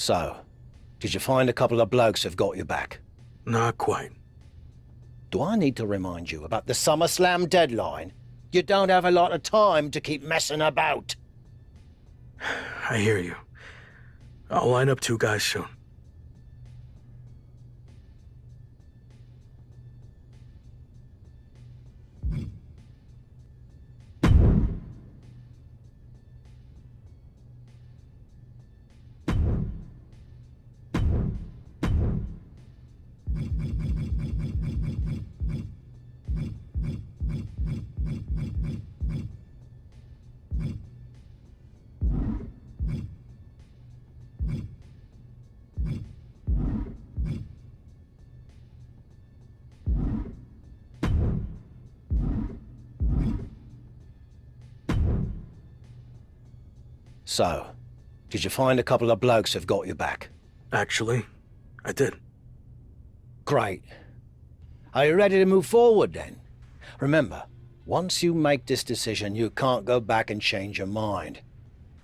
So, did you find a couple of blokes who've got your back? Not quite. Do I need to remind you about the SummerSlam deadline? You don't have a lot of time to keep messing about. I hear you. I'll line up 2 guys soon. So, did you find a couple of blokes who've got your back? Actually, I did. Great. Are you ready to move forward then? Remember, once you make this decision, you can't go back and change your mind.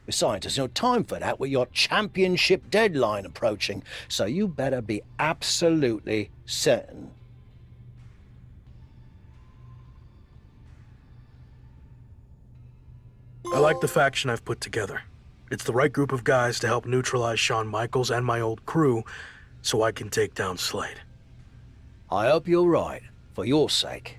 Besides, there's no time for that with your championship deadline approaching, so you better be absolutely certain. I like the faction I've put together. It's the right group of guys to help neutralize Shawn Michaels and my old crew, so I can take down Slade. I hope you're right, for your sake.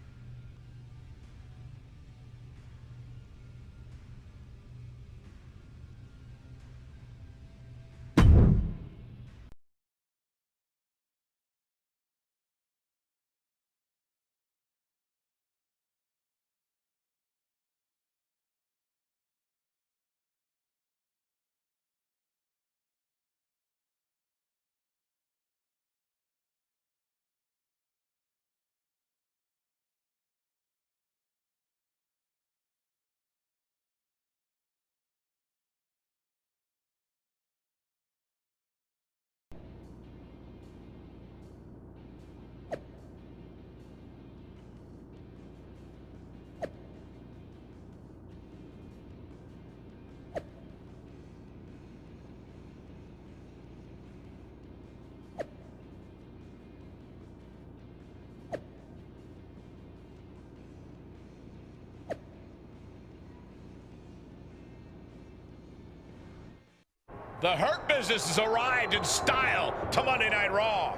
The Hurt Business has arrived in style to Monday Night Raw.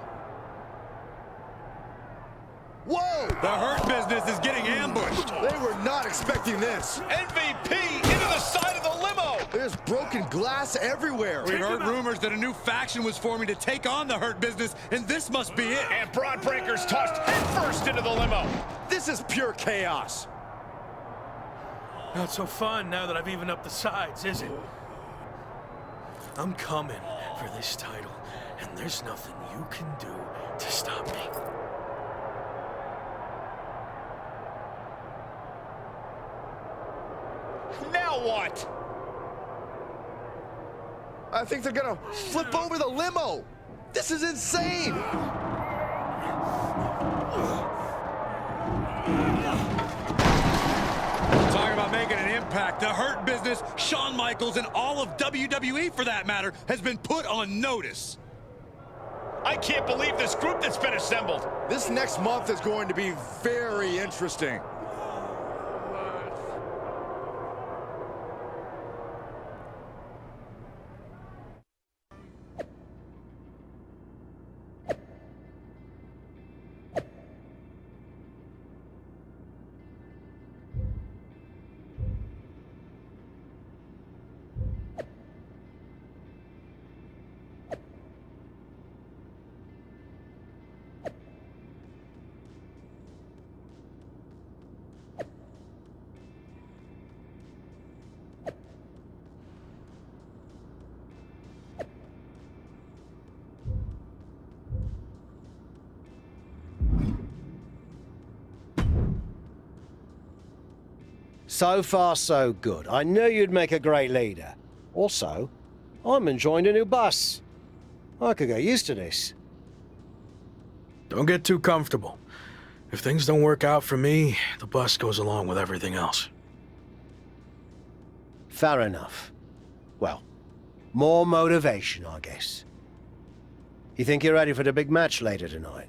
Whoa! The Hurt Business is getting ambushed. They were not expecting this. MVP into the side of the limo. There's broken glass everywhere. We heard rumors that a new faction was forming to take on the Hurt Business, and this must be it. And Braun Breaker's tossed headfirst into the limo. This is pure chaos. Not so fun now that I've evened up the sides, is it? I'm coming for this title, and there's nothing you can do to stop me. Now what? I think they're gonna flip over the limo. This is insane. Talking about making an impact, the Hurt Business, Shawn Michaels, and all of WWE, for that matter, has been put on notice. I can't believe this group that's been assembled. This next month is going to be very interesting. So far, so good. I knew you'd make a great leader. Also, I'm enjoying a new bus. I could get used to this. Don't get too comfortable. If things don't work out for me, the bus goes along with everything else. Fair enough. Well, more motivation, I guess. You think you're ready for the big match later tonight?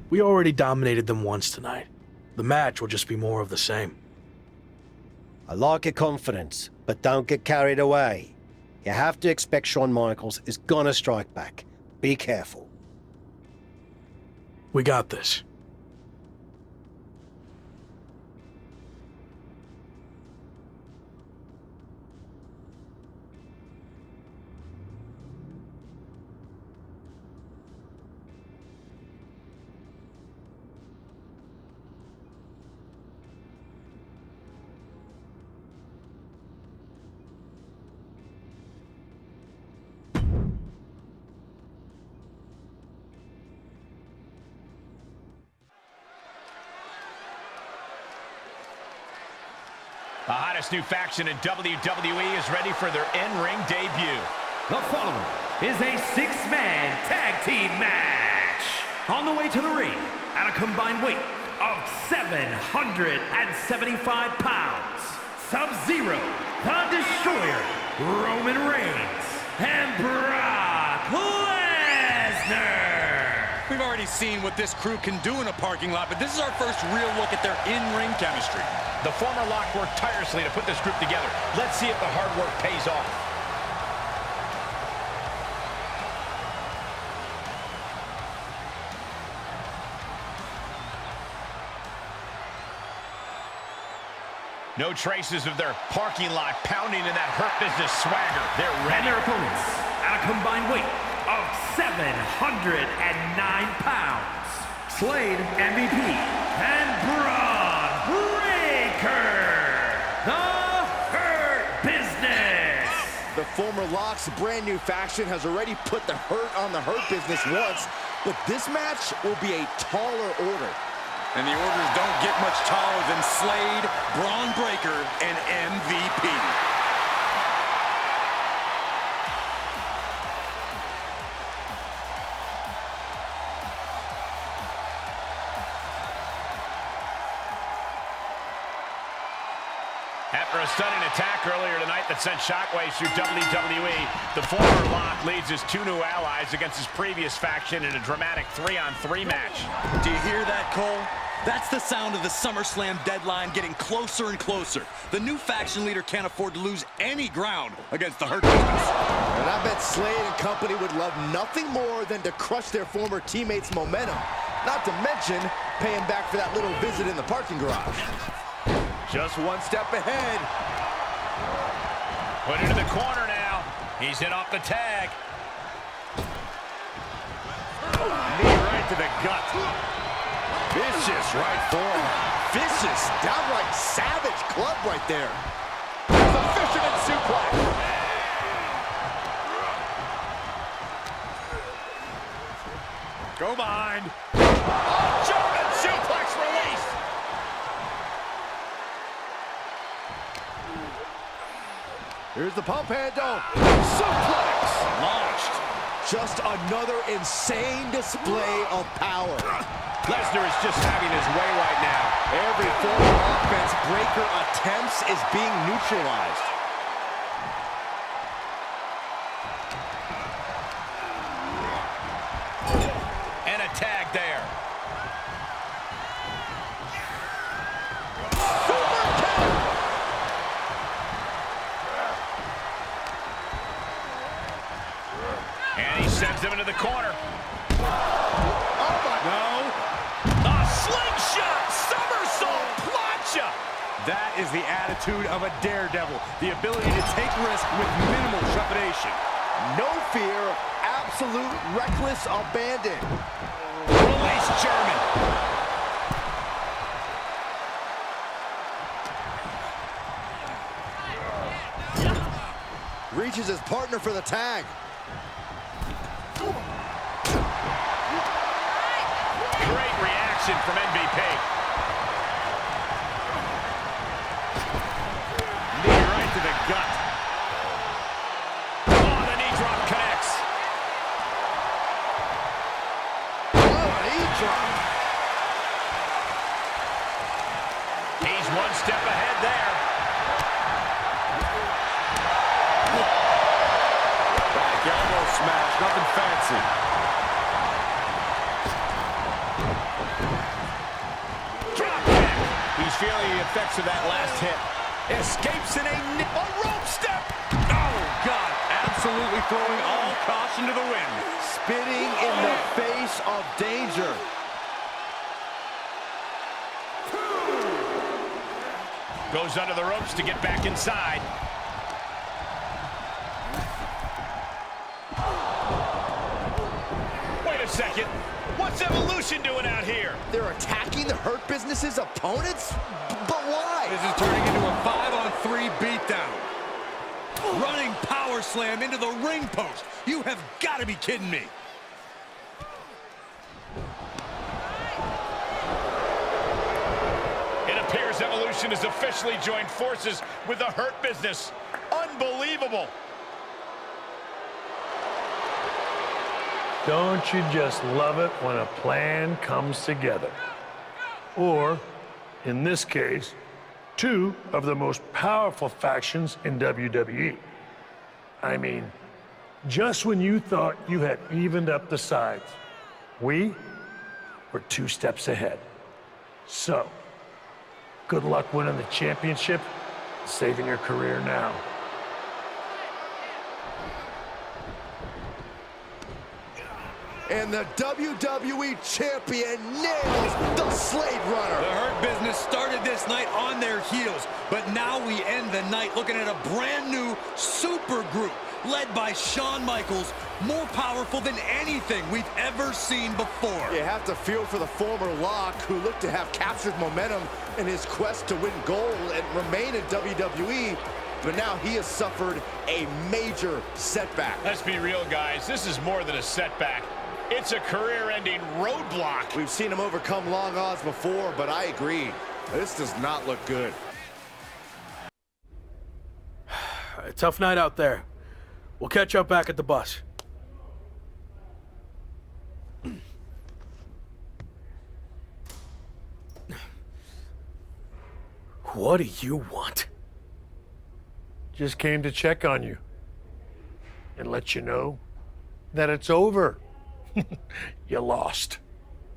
We already dominated them once tonight. The match will just be more of the same. I like your confidence, but don't get carried away. You have to expect Shawn Michaels is gonna strike back. Be careful. We got this. The hottest new faction in WWE is ready for their in-ring debut. The following is a six-man tag team match. On the way to the ring, at a combined weight of 775 pounds, Sub-Zero, the Destroyer, Roman Reigns, and Brock Lesnar. We've already seen what this crew can do in a parking lot, but this is our first real look at their in-ring chemistry. The former Lock worked tirelessly to put this group together. Let's see if the hard work pays off. No traces of their parking lot pounding in that Hurt Business swagger. They're ready. And their opponents, at a combined weight of 709 pounds, Slade MVP and Braun Breaker, the Hurt Business. The former Lock's brand new faction has already put the Hurt on the Hurt Business once, but this match will be a taller order. And the orders don't get much taller than Slade, Braun Breaker, and MVP. After a stunning attack earlier tonight that sent shockwaves through WWE, the former Lock leads his two new allies against his previous faction in a dramatic 3-on-3 match. Do you hear that, Cole? That's the sound of the SummerSlam deadline getting closer and closer. The new faction leader can't afford to lose any ground against the Hurt Business. And I bet Slade and company would love nothing more than to crush their former teammates' momentum. Not to mention paying back for that little visit in the parking garage. Just one step ahead. Put into the corner now. He's in off the tag. Knee right to the gut. Vicious right form. Vicious, downright savage club right there. There's a fisherman suplex. Go behind. Oh, German suplex release. Here's the pump handle. Suplex. Launched. Just another insane display of power. Lesnar is just having his way right now. Every forward offense Breaker attempts is being neutralized. And a tag there. And he sends him into the corner. Oh my God. A slingshot somersault plancha. That is the attitude of a daredevil. The ability to take risk with minimal trepidation. No fear, absolute reckless abandon. Release German. Reaches his partner for the tag. Great reaction from MVP. Knee right to the gut. Oh, the knee drop connects. Oh, knee drop. He's one step ahead there. nothing fancy. Drop kick. He's feeling the effects of that last hit. Escapes in a rope step. Oh, God. Absolutely throwing all caution to the wind. Spitting in the face of danger. Goes under the ropes to get back inside. Wait a second. What's Evolution doing out here? They're attacking the Hurt Business's opponents? But why? This is turning into a 5-on-3 beatdown. Running power slam into the ring post. You have got to be kidding me. It appears Evolution has officially joined forces with the Hurt Business. Unbelievable. Don't you just love it when a plan comes together? Or, in this case, two of the most powerful factions in WWE. I mean, just when you thought you had evened up the sides, we were 2 steps ahead. So, good luck winning the championship, saving your career now. And the WWE Champion nails the Slade Runner. The Hurt Business started this night on their heels, but now we end the night looking at a brand new super group led by Shawn Michaels, more powerful than anything we've ever seen before. You have to feel for the former Lock, who looked to have captured momentum in his quest to win gold and remain in WWE, but now he has suffered a major setback. Let's be real, guys. This is more than a setback. It's a career-ending roadblock. We've seen him overcome long odds before, but I agree. This does not look good. A tough night out there. We'll catch up back at the bus. What do you want? Just came to check on you and let you know that it's over. You lost.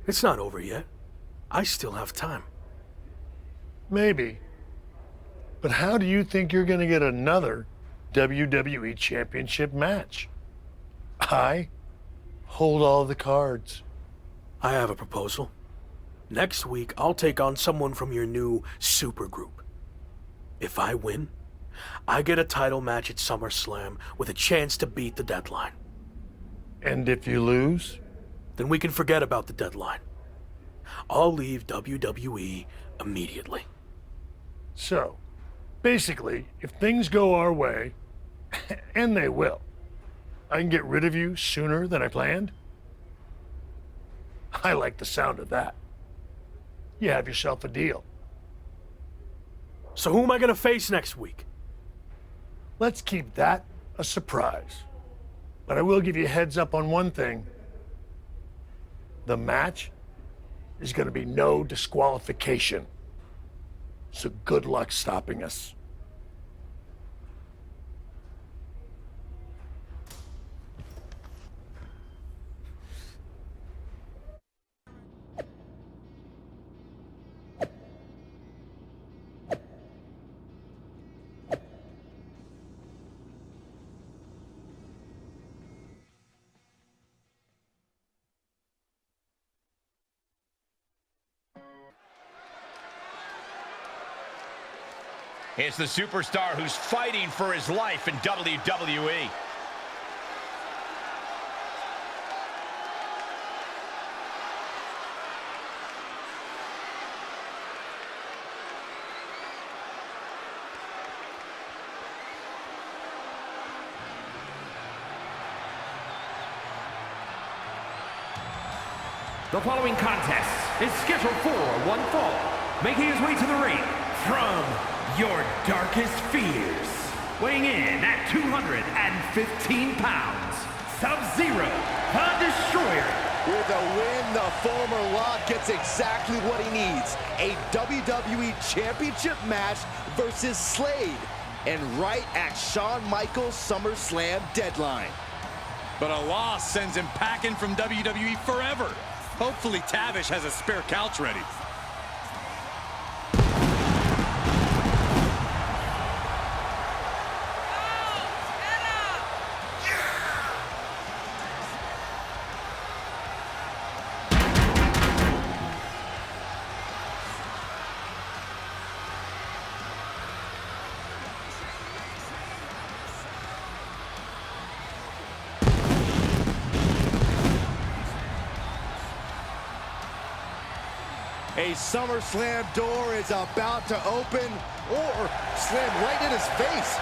It's not over yet. I still have time. Maybe. But how do you think you're going to get another WWE Championship match? I hold all the cards. I have a proposal. Next week, I'll take on someone from your new supergroup. If I win, I get a title match at SummerSlam with a chance to beat the deadline. And if you lose? Then we can forget about the deadline. I'll leave WWE immediately. So, basically, if things go our way, and they will, I can get rid of you sooner than I planned? I like the sound of that. You have yourself a deal. So who am I going to face next week? Let's keep that a surprise. But I will give you a heads up on one thing. The match is going to be no disqualification. So good luck stopping us. It's the superstar who's fighting for his life in WWE. The following contest is scheduled for one fall. Making his way to the ring from your darkest fears. Weighing in at 215 pounds, Sub-Zero, the Destroyer. With a win, the former Lock gets exactly what he needs. A WWE Championship match versus Slade. And right at Shawn Michaels' SummerSlam deadline. But a loss sends him packing from WWE forever. Hopefully Tavish has a spare couch ready. A SummerSlam door is about to open or slam right in his face.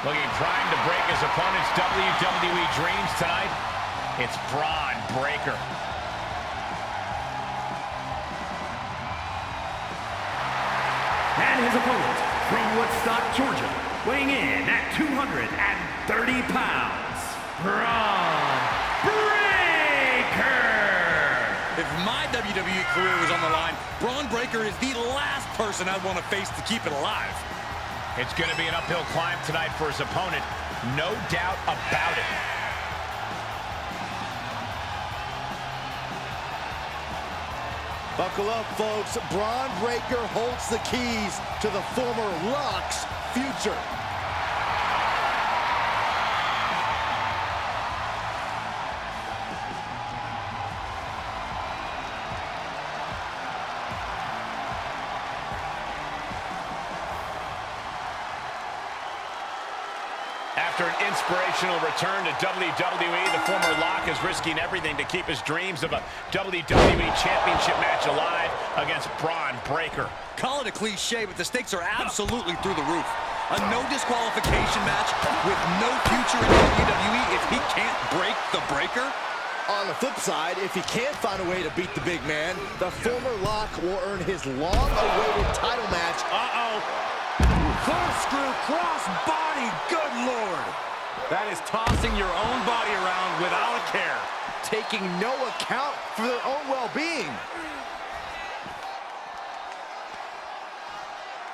Looking primed to break his opponent's WWE dreams tonight, it's Braun Breaker. And his opponent from Woodstock, Georgia, weighing in at 230 pounds, Braun Breaker. If my WWE career was on the line, Braun Breaker is the last person I'd want to face to keep it alive. It's going to be an uphill climb tonight for his opponent, no doubt about it. Buckle up, folks. Braun Breaker holds the keys to the former Rock's future. After an inspirational return to WWE, the former Lock is risking everything to keep his dreams of a WWE Championship match alive against Braun Breaker. Call it a cliche, but the stakes are absolutely through the roof. A no disqualification match with no future in WWE if he can't break the Breaker? On the flip side, if he can't find a way to beat the big man, the former Lock will earn his long-awaited title match. Corkscrew cross body, good Lord. That is tossing your own body around without a care. Taking no account for their own well-being.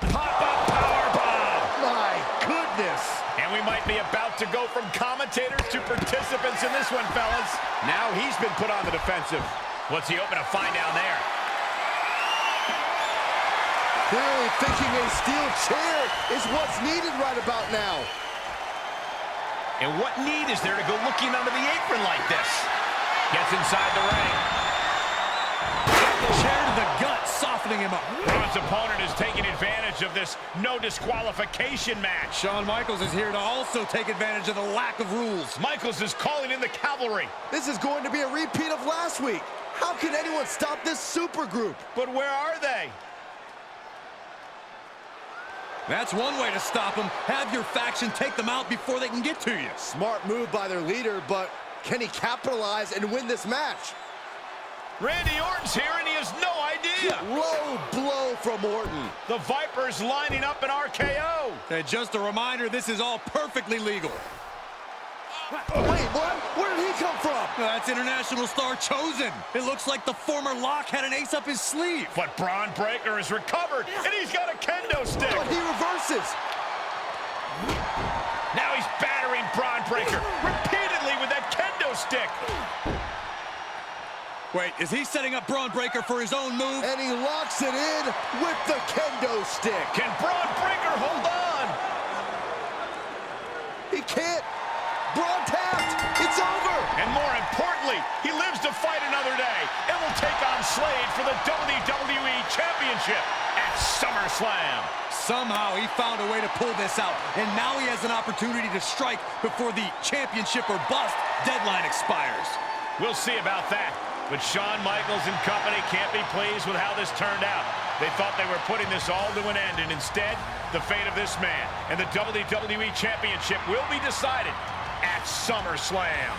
Pop-up powerbomb. My goodness. And we might be about to go from commentators to participants in this one, fellas. Now he's been put on the defensive. What's he hoping to find down there? Clearly thinking a steel chair is what's needed right about now. And what need is there to go looking under the apron like this? Gets inside the ring. Chair to the gut, softening him up. Braun's opponent is taking advantage of this no disqualification match. Shawn Michaels is here to also take advantage of the lack of rules. Michaels is calling in the cavalry. This is going to be a repeat of last week. How can anyone stop this super group? But where are they? That's one way to stop them. Have your faction take them out before they can get to you. Smart move by their leader, but can he capitalize and win this match? Randy Orton's here and he has no idea. Low blow from Orton. The Viper's lining up an RKO. And just a reminder, this is all perfectly legal. Wait, what? Where did he come from? That's international star Chosen. It looks like the former Lock had an ace up his sleeve. But Braun Breaker is recovered, and he's got a kendo stick. But he reverses. Now he's battering Braun Breaker repeatedly with that kendo stick. Wait, is he setting up Braun Breaker for his own move? And he locks it in with the kendo stick. Can Braun Breaker hold on? He can't. Braun tapped. It's over. And more importantly, he lives to fight another day and will take on Slade for the WWE Championship at SummerSlam. Somehow he found a way to pull this out, and now he has an opportunity to strike before the championship or bust deadline expires. We'll see about that. But Shawn Michaels and company can't be pleased with how this turned out. They thought they were putting this all to an end, and instead, the fate of this man and the WWE Championship will be decided at SummerSlam.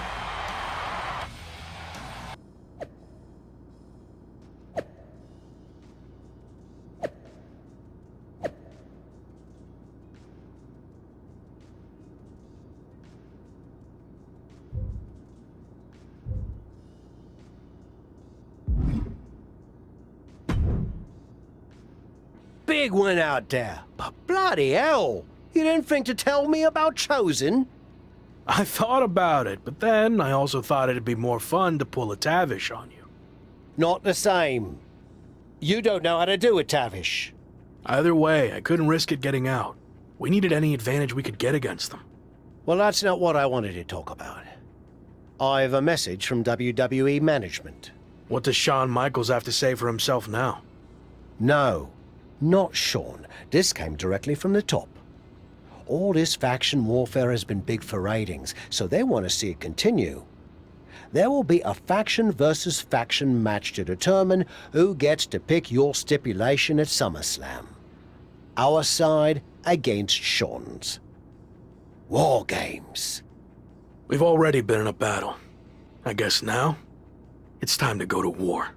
big one out there. But bloody hell, you didn't think to tell me about Chosen? I thought about it, but then I also thought it'd be more fun to pull a Tavish on you. Not the same. You don't know how to do it, Tavish. Either way, I couldn't risk it getting out. We needed any advantage we could get against them. Well, that's not what I wanted to talk about. I have a message from WWE management. What does Shawn Michaels have to say for himself now? No, not Shawn. This came directly from the top. All this faction warfare has been big for ratings, so they want to see it continue. There will be a faction versus faction match to determine who gets to pick your stipulation at SummerSlam. Our side against Shawn's. War games. We've already been in a battle. I guess now, it's time to go to war.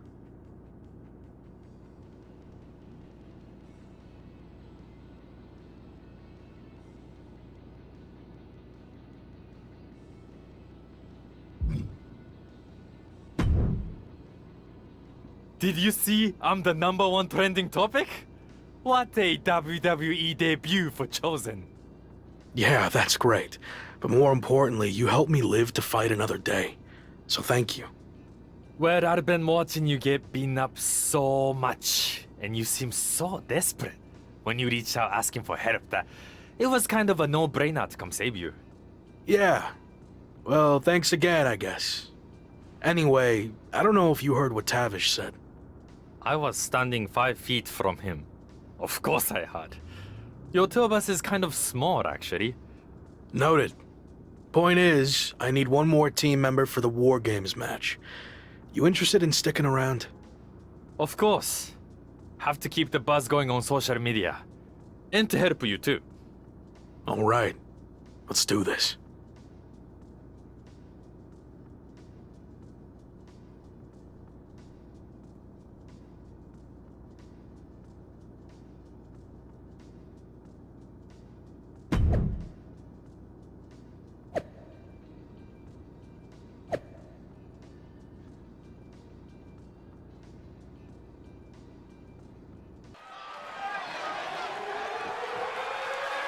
Did you see I'm the #1 trending topic? What a WWE debut for Chosen. Yeah, that's great. But more importantly, you helped me live to fight another day. So thank you. Well, I've been watching you get beaten up so much, and you seem so desperate when you reached out asking for help that it was kind of a no-brainer to come save you. Yeah. Well, thanks again, I guess. Anyway, I don't know if you heard what Tavish said. I was standing 5 feet from him. Of course I had. Your two of us is kind of small, actually. Noted. Point is, I need one more team member for the War Games match. You interested in sticking around? Of course. Have to keep the buzz going on social media. And to help you too. All right. Let's do this.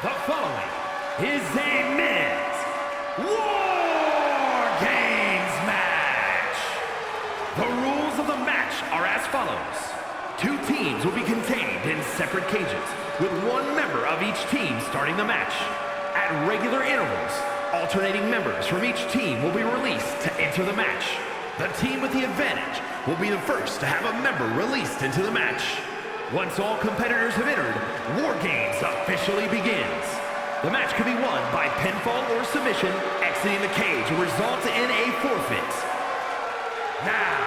The following is a men's War Games match. The rules of the match are as follows. 2 teams will be contained in separate cages, with 1 member of each team starting the match. At regular intervals, alternating members from each team will be released to enter the match. The team with the advantage will be the first to have a member released into the match. Once all competitors have entered, War Games officially begins. The match can be won by pinfall or submission. Exiting the cage will result in a forfeit. Now,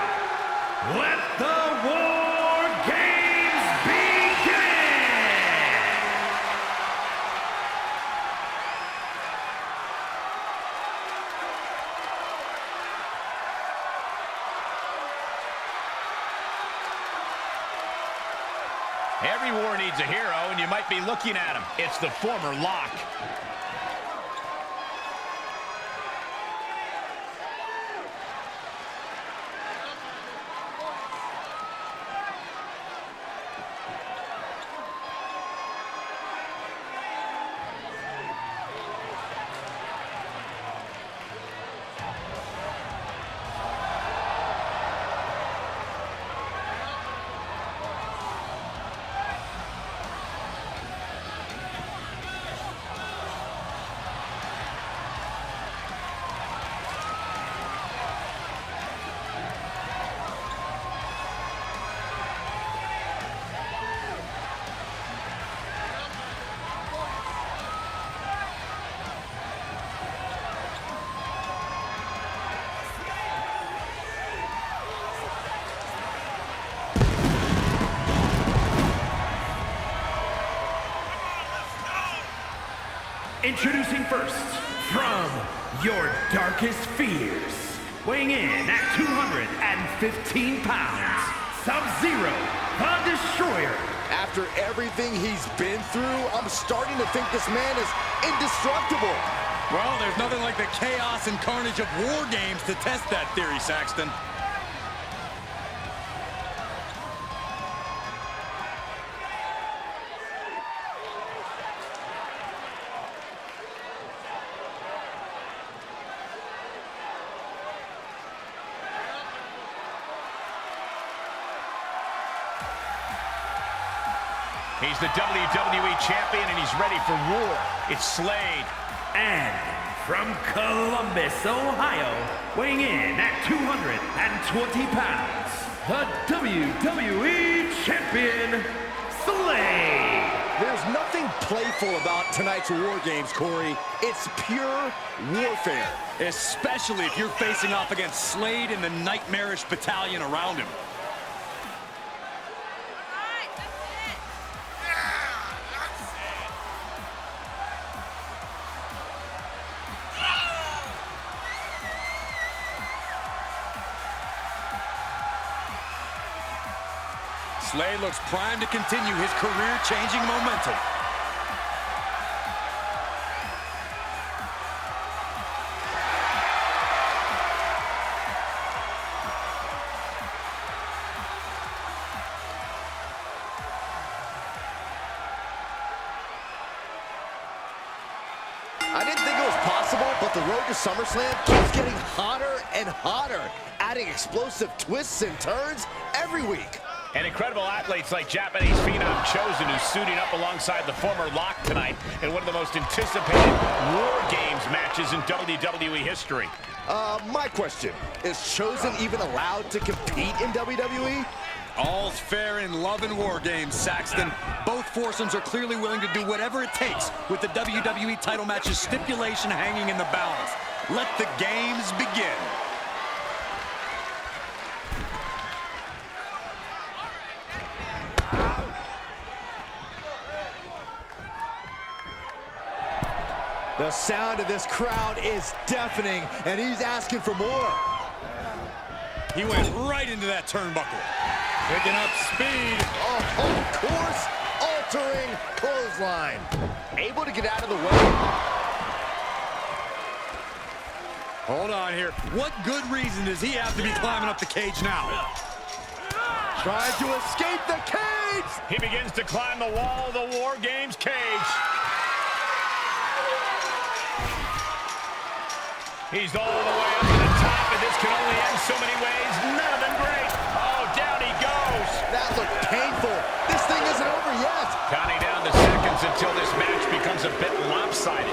let the War Games begin! Every war needs a hero, and you might be looking at him. It's the former Lock. Introducing first, from your darkest fears, weighing in at 215 pounds, Sub-Zero, the Destroyer. After everything he's been through, I'm starting to think this man is indestructible. Well, there's nothing like the chaos and carnage of War Games to test that theory, Saxton. He's the WWE champion, and he's ready for war. It's Slade. And from Columbus, Ohio, weighing in at 220 pounds, the WWE Champion, Slade. There's nothing playful about tonight's War Games, Corey. It's pure warfare. Especially if you're facing off against Slade and the nightmarish battalion around him. Slade looks primed to continue his career-changing momentum. I didn't think it was possible, but the road to SummerSlam keeps getting hotter and hotter, adding explosive twists and turns every week. And incredible athletes like Japanese phenom Chosen, who's suiting up alongside the former Lock tonight in one of the most anticipated War Games matches in WWE history. My question, is Chosen even allowed to compete in WWE? All's fair in love and War Games, Saxton. Both foursomes are clearly willing to do whatever it takes with the WWE title match's stipulation hanging in the balance. Let the games begin. The sound of this crowd is deafening, and he's asking for more. He went right into that turnbuckle. Picking up speed. Oh, course-altering clothesline. Able to get out of the way. Hold on here. What good reason does he have to be climbing up the cage now? Trying to escape the cage. He begins to climb the wall of the War Games cage. He's all the way up to the top, and this can only end so many ways. None of them great. Oh, down he goes. That looked painful. This thing isn't over yet. Counting down the seconds until this match becomes a bit lopsided.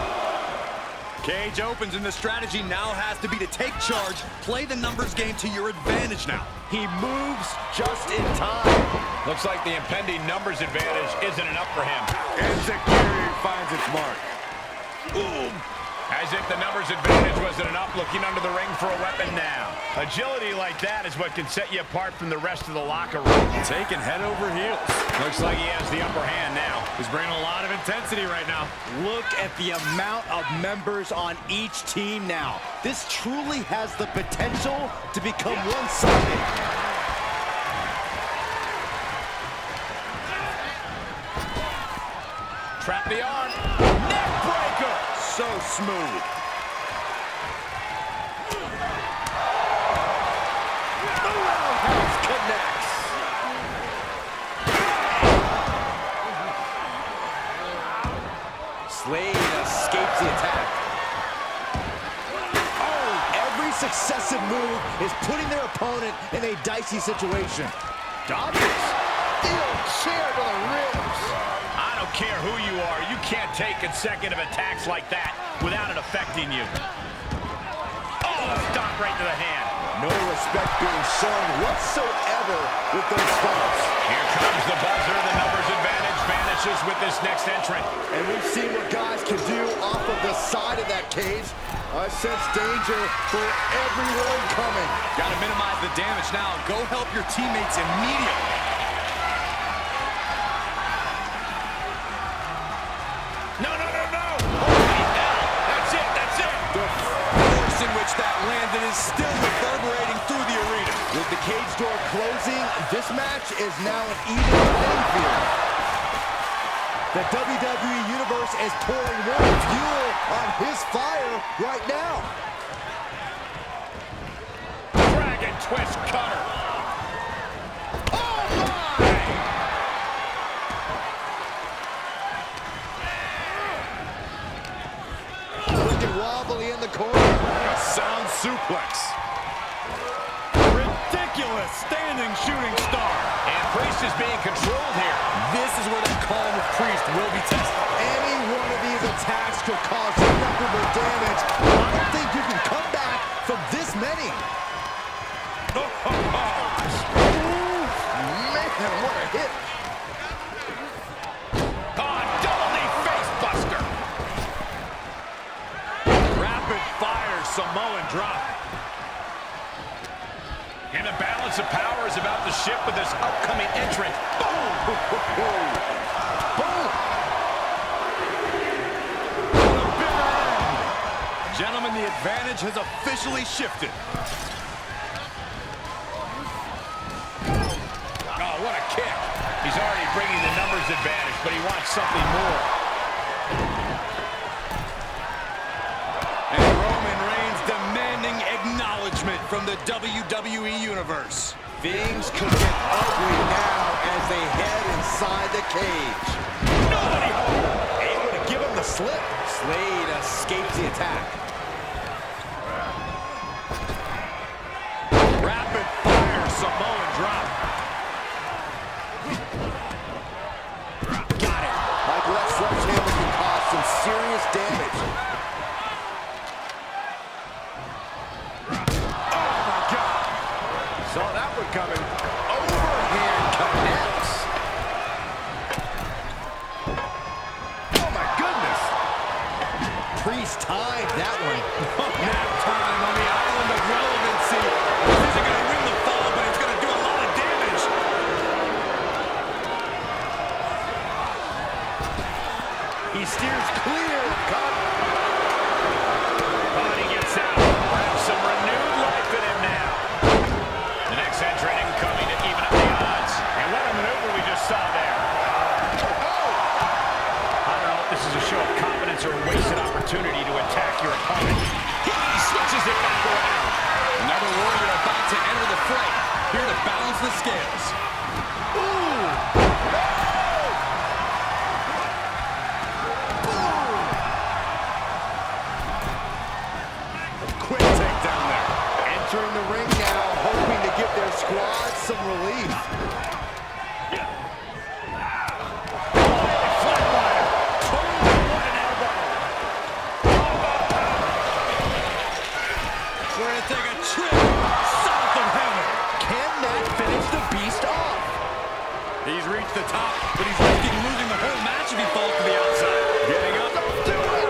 Cage opens, and the strategy now has to be to take charge, play the numbers game to your advantage now. He moves just in time. Looks like the impending numbers advantage isn't enough for him. And security finds its mark. Ooh. As if the numbers advantage wasn't enough, looking under the ring for a weapon now. Agility like that is what can set you apart from the rest of the locker room. Taking head over heels. Looks like he has the upper hand now. He's bringing a lot of intensity right now. Look at the amount of members on each team now. This truly has the potential to become one-sided. Trap the arm. Neck breaker. So smooth. The roundhouse connects. Slade escapes the attack. Oh, every successive move is putting their opponent in a dicey situation. Dodgers. Steel chair to the ribs. I don't care who you are, you can't take consecutive attacks like that without it affecting you. Oh, stop right to the hand. No respect being shown whatsoever with those stomps. Here comes the buzzer. The numbers advantage vanishes with this next entrant. And we've seen what guys can do off of the side of that cage. I sense danger for everyone coming. Got to minimize the damage now. Go help your teammates immediately. No, no, no, no! Holy hell! That's it, that's it! The force in which that landed is still reverberating through the arena. With the cage door closing, this match is now an even playing field. The WWE Universe is pouring more fuel on his fire right now. Dragon twist cutter. Wobbly in the corner. A sound suplex. Ridiculous standing shooting star. And Priest is being controlled here. This is where they call will be tested. Any one of these attacks could cause irreparable damage. I don't think you can come back from this many. Man, what a hit. Oh, double knee face buster. Rapid fire Samoan drop. And the balance of power is about to shift with this upcoming entrant. Boom! Boom! Gentlemen, the advantage has officially shifted. Oh, what a kick. He's already bringing the numbers advantage, but he wants something more. And Roman Reigns demanding acknowledgement from the WWE Universe. Things could get ugly now as they head inside the cage. Nobody home. Able to give him the slip. Slade escapes the attack. Rapid fire Samoan drop. Got it. Michael, that sledgehammer can cause some serious damage. Oh my God. Saw that one coming. Overhand connects. Oh my goodness. Priest timed that one. Nap time on the island of relevancy. This isn't going to win the fall, but it's going to do a lot of damage. He steers clear. Body gets out. Perhaps some renewed life in him now. The next entrant incoming to even up the odds. And what a maneuver we just saw there. I don't know if this is a show of confidence or a wasted opportunity to attack your opponent. He switches it back around. Another warrior about to enter the fray. Here to balance the scales. Quick takedown there. Entering the ring now, hoping to give their squad some relief. We're going to take a trip south of heaven. Can that finish the beast off? He's reached the top, but he's risking losing the whole match if he falls to the outside. Getting up. Do it!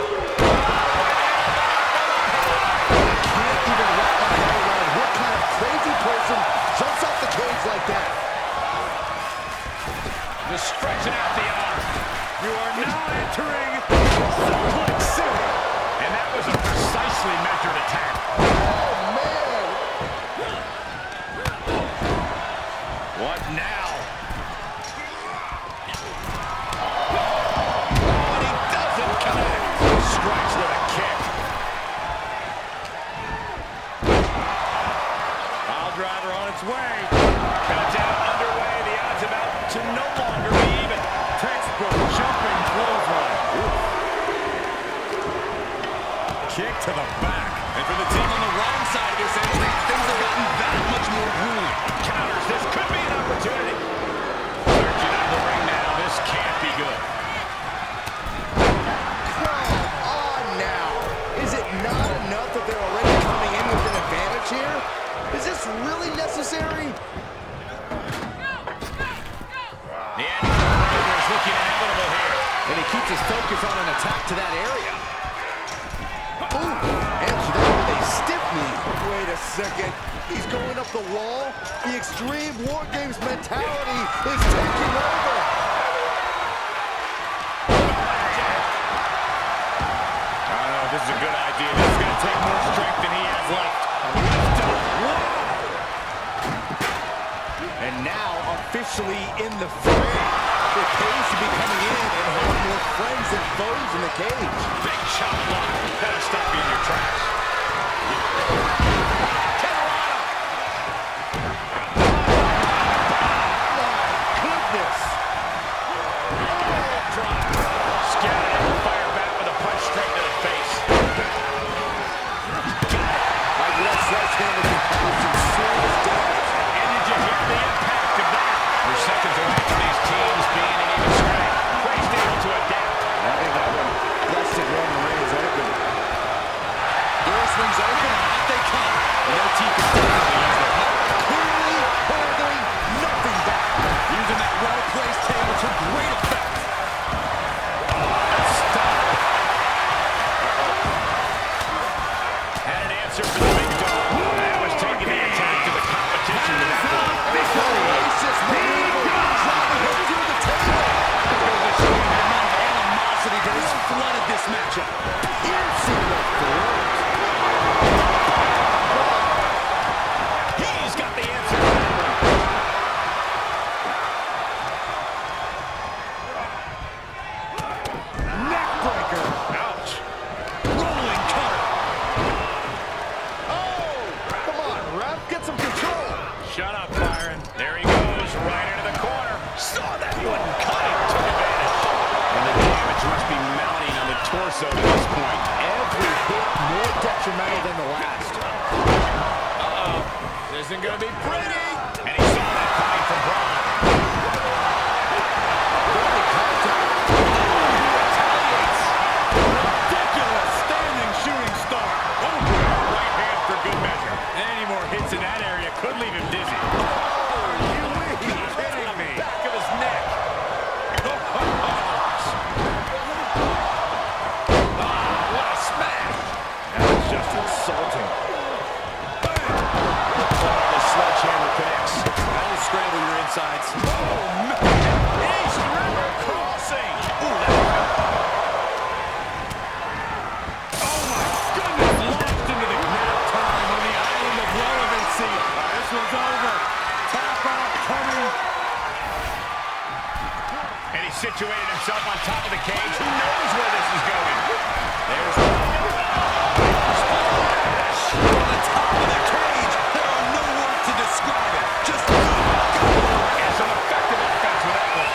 Can't even wrap my head around what kind of crazy person jumps off the cage like that. Just stretching out the arm. You are now entering Suplex City. And that was a precisely measured attack. Oh, man! What now? But he doesn't connect. Strikes with a kick. Pile driver on its way. Countdown underway. The odds about to no longer be even. Textbook jumping clothesline. Kick to the back. And for the team on the wrong side of this entry, things have gotten that much more grueling. Counters. This could be an opportunity. Searching out the ring now. This can't be good. Come on now! Is it not enough that they're already coming in with an advantage here? Is this really necessary? The end is looking inevitable here. And he keeps his focus on an attack to that area. Ooh, answer that with a stiff knee. Wait a second. He's going up the wall. The Extreme War Games mentality is taking over. I don't know if this is a good idea. This is going to take more strength than he has left. Lift up. And now officially in the fray. The cage to be coming in and have more friends than foes in the cage. Big chop block. That'll stop you in your tracks. Goodness. Scattered and fire back with a punch straight to the face. Like that sledgehammer can cause some serious damage. And did you hear the impact of that? We're seconds away from these teams being in even strength. Priest able to detrimental than the last. This isn't going to be pretty. And he saw that coming from Braun. Ridiculous standing shooting star. Right hand for good measure. Any more hits in that area could leave him dizzy. Are you kidding me? Back of his neck. What a smash. That's just insulting. The sledgehammer connects. That'll scramble your insides. East River crossing. Launched into the nap time on the island of relevancy. This one's over. Tap out coming. And he situated himself on top of the cage. Who knows where this is going? There's On the top of the cage. There are no words to describe it. Just and some effective offense with that one.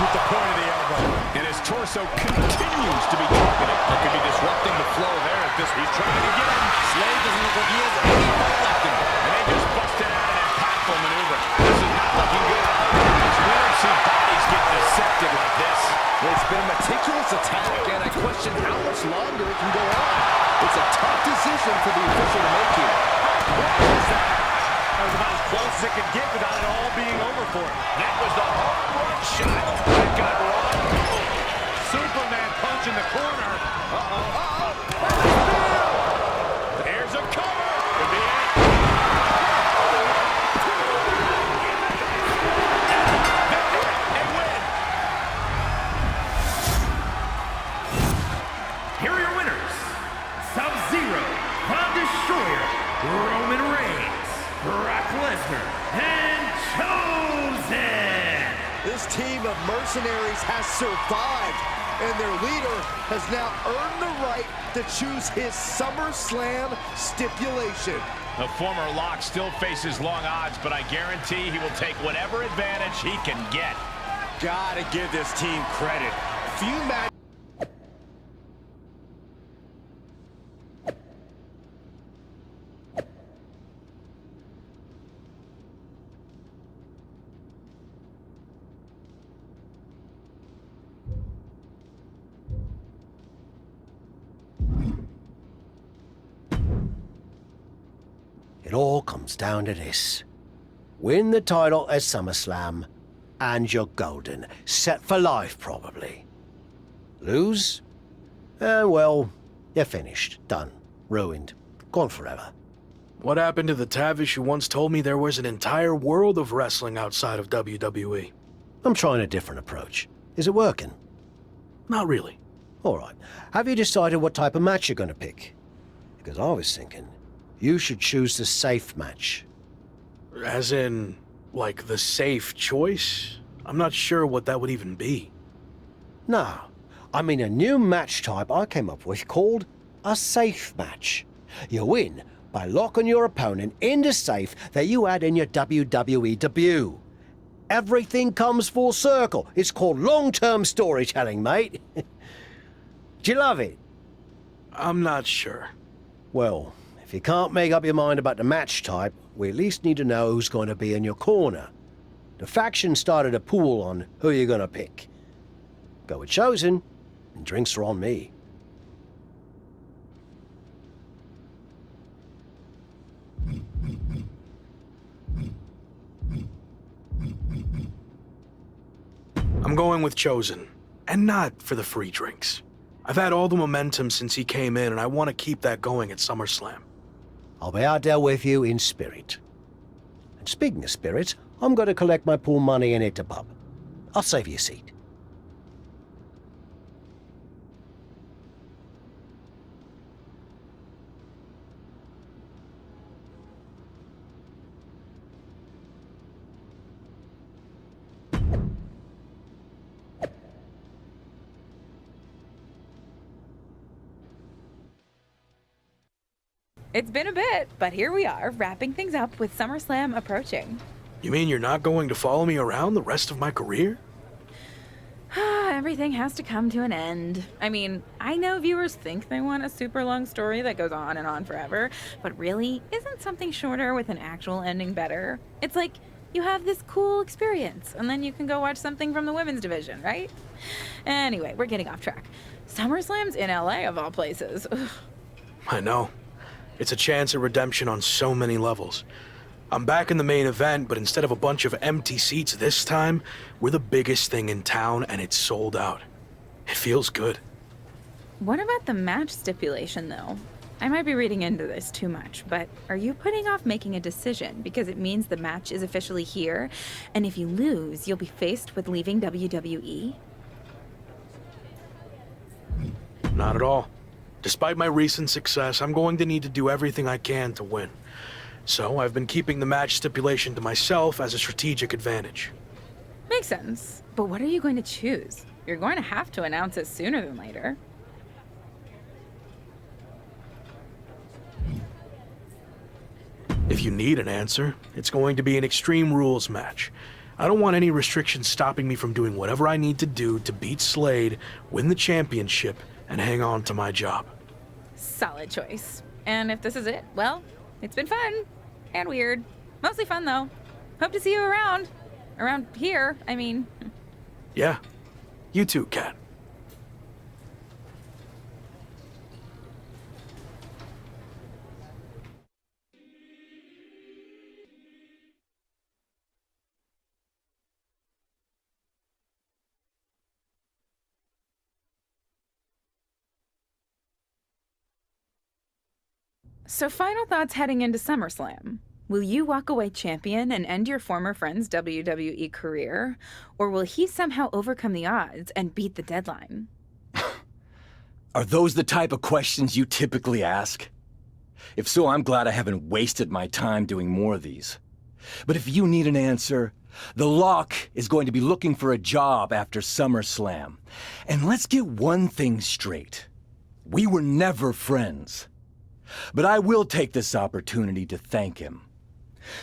with the point of the elbow. And his torso continues to be targeted. That could be disrupting the flow there at this. He's trying again. Slade doesn't look like he has any fight left in him. And they just busted out an impactful maneuver. This is not looking good. It's weird to see bodies get dissected like this. It's been a meticulous attack, and I question how much longer it can go on. It's a tough decision for the official to make here. What was that? That was about as close as it could get without it all being over for him. That was the home run shot. That got wrong. Superman punch in the corner. There's a cover. Could be it. They win. Here are your winners. Sub-Zero, The Destroyer, Roman Reigns, Brock Lesnar, and Chosen. This team of mercenaries has survived, and their leader has now earned the right to choose his SummerSlam stipulation. The former Lock still faces long odds, but I guarantee he will take whatever advantage he can get. Gotta give this team credit. Few matches. It all comes down to this. Win the title at SummerSlam, and you're golden. Set for life, probably. Lose? Well, you're finished. Done. Ruined. Gone forever. What happened to the Tavish who once told me there was an entire world of wrestling outside of WWE? I'm trying a different approach. Is it working? Not really. All right. Have you decided what type of match you're going to pick? Because I was thinking you should choose the safe match. As in, like, the safe choice? I'm not sure what that would even be. No, I mean a new match type I came up with called a safe match. You win by locking your opponent in the safe that you had in your WWE debut. Everything comes full circle. It's called long-term storytelling, mate. Do you love it? I'm not sure. Well, if you can't make up your mind about the match type, we at least need to know who's going to be in your corner. The faction started a pool on who you're going to pick. Go with Chosen, and drinks are on me. I'm going with Chosen, and not for the free drinks. I've had all the momentum since he came in, and I want to keep that going at SummerSlam. I'll be out there with you in spirit. And speaking of spirits, I'm going to collect my pool money and hit the pub. I'll save you a seat. It's been a bit, but here we are, wrapping things up with SummerSlam approaching. You mean you're not going to follow me around the rest of my career? I everything has to come to an end. I mean, I know viewers think they want a super long story that goes on and on forever, but really, isn't something shorter with an actual ending better? It's like you have this cool experience, and then you can go watch something from the women's division, right? Anyway, we're getting off track. SummerSlam's in LA, of all places. Ugh. I know. It's a chance at redemption on so many levels. I'm back in the main event, but instead of a bunch of empty seats this time, we're the biggest thing in town and it's sold out. It feels good. What about the match stipulation, though? I might be reading into this too much, but are you putting off making a decision because it means the match is officially here, and if you lose, you'll be faced with leaving WWE? Not at all. Despite my recent success, I'm going to need to do everything I can to win. So I've been keeping the match stipulation to myself as a strategic advantage. Makes sense. But what are you going to choose? You're going to have to announce it sooner than later. If you need an answer, it's going to be an Extreme Rules match. I don't want any restrictions stopping me from doing whatever I need to do to beat Slade, win the championship, and hang on to my job. Solid choice. And if this is it, well, it's been fun. And weird. Mostly fun, though. Hope to see you around. Around here, I mean. Yeah. You too, Kat. So final thoughts heading into SummerSlam. Will you walk away champion and end your former friend's WWE career? Or will he somehow overcome the odds and beat the deadline? Are those the type of questions you typically ask? If so, I'm glad I haven't wasted my time doing more of these. But if you need an answer, the Lock is going to be looking for a job after SummerSlam. And let's get one thing straight. We were never friends. But I will take this opportunity to thank him.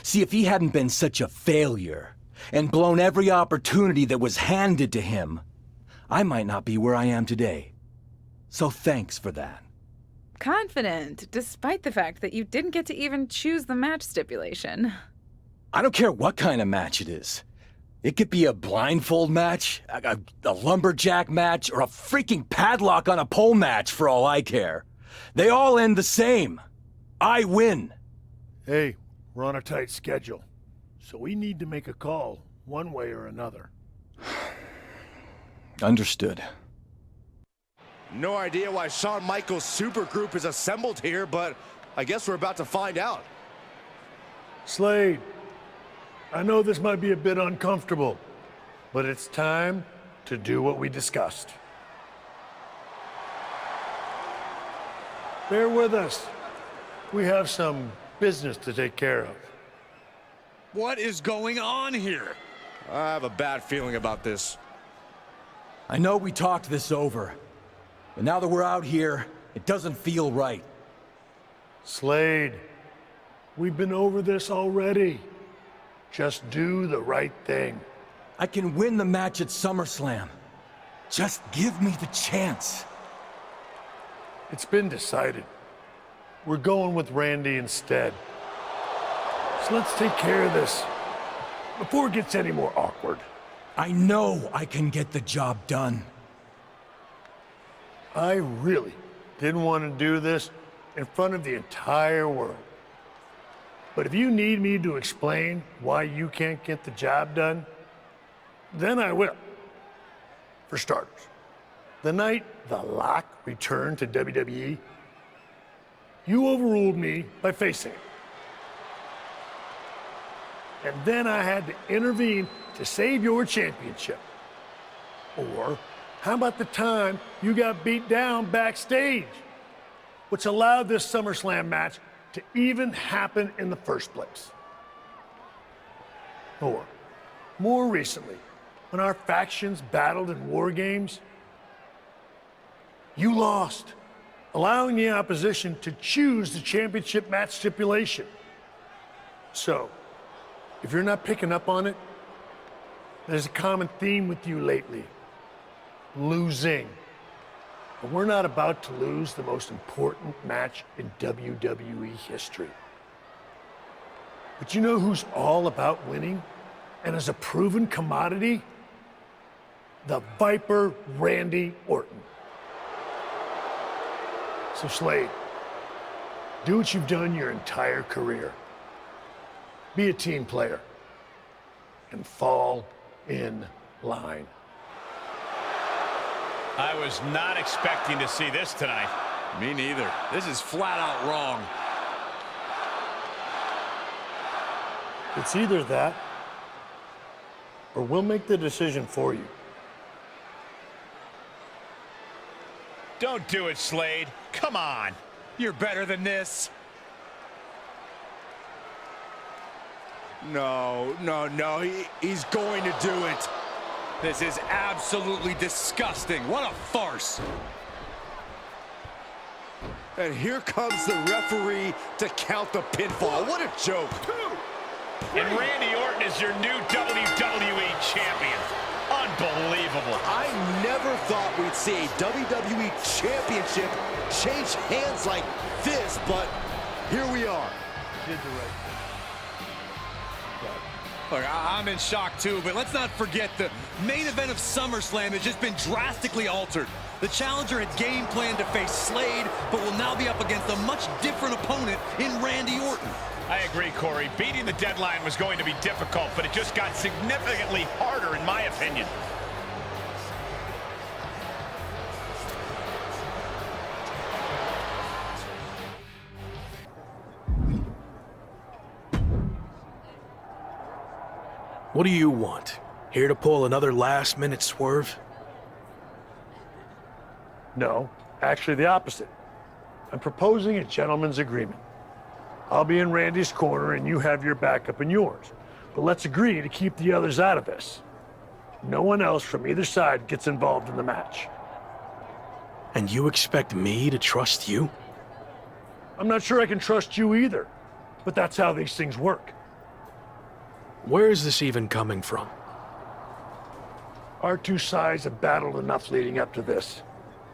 See, if he hadn't been such a failure and blown every opportunity that was handed to him, I might not be where I am today. So thanks for that. Confident, despite the fact that you didn't get to even choose the match stipulation. I don't care what kind of match it is. It could be a blindfold match, a lumberjack match, or a freaking padlock on a pole match for all I care. They all end the same. I win. Hey, we're on a tight schedule, so we need to make a call one way or another. Understood. No idea why Shawn Michaels' supergroup is assembled here, but I guess we're about to find out. Slade, I know this might be a bit uncomfortable, but it's time to do what we discussed. Bear with us. We have some business to take care of. What is going on here? I have a bad feeling about this. I know we talked this over, but now that we're out here, it doesn't feel right. Slade, we've been over this already. Just do the right thing. I can win the match at SummerSlam. Just give me the chance. It's been decided. We're going with Randy instead. So let's take care of this before it gets any more awkward. I know I can get the job done. I really didn't want to do this in front of the entire world. But if you need me to explain why you can't get the job done, then I will. For starters, the night The Lock returned to WWE, you overruled me by facing it. And then I had to intervene to save your championship. Or how about the time you got beat down backstage, which allowed this SummerSlam match to even happen in the first place? Or more recently, when our factions battled in war games, you lost, allowing the opposition to choose the championship match stipulation. So, if you're not picking up on it, there's a common theme with you lately. losing. But we're not about to lose the most important match in WWE history. But you know who's all about winning and is a proven commodity? The Viper Randy Orton. So Slade, do what you've done your entire career. Be a team player and fall in line. I was not expecting to see this tonight. Me neither. This is flat out wrong. It's either that, or we'll make the decision for you. Don't do it, Slade. Come on. You're better than this. No, he's going to do it. This is absolutely disgusting. What a farce. And here comes the referee to count the pinfall. What a joke. And Randy Orton is your new WWE champion. Unbelievable. I never thought we'd see a WWE championship change hands like this, but here we are. Did the right thing. Look, I'm in shock too, but let's not forget the main event of SummerSlam has just been drastically altered. The challenger had game planned to face Slade, but will now be up against a much different opponent in Randy Orton. I agree, Corey. Beating the deadline was going to be difficult, but it just got significantly harder, in my opinion. What do you want? Here to pull another last-minute swerve? No, actually the opposite. I'm proposing a gentleman's agreement. I'll be in Randy's corner and you have your backup in yours. But let's agree to keep the others out of this. No one else from either side gets involved in the match. And you expect me to trust you? I'm not sure I can trust you either, but that's how these things work. Where is this even coming from? Our two sides have battled enough leading up to this.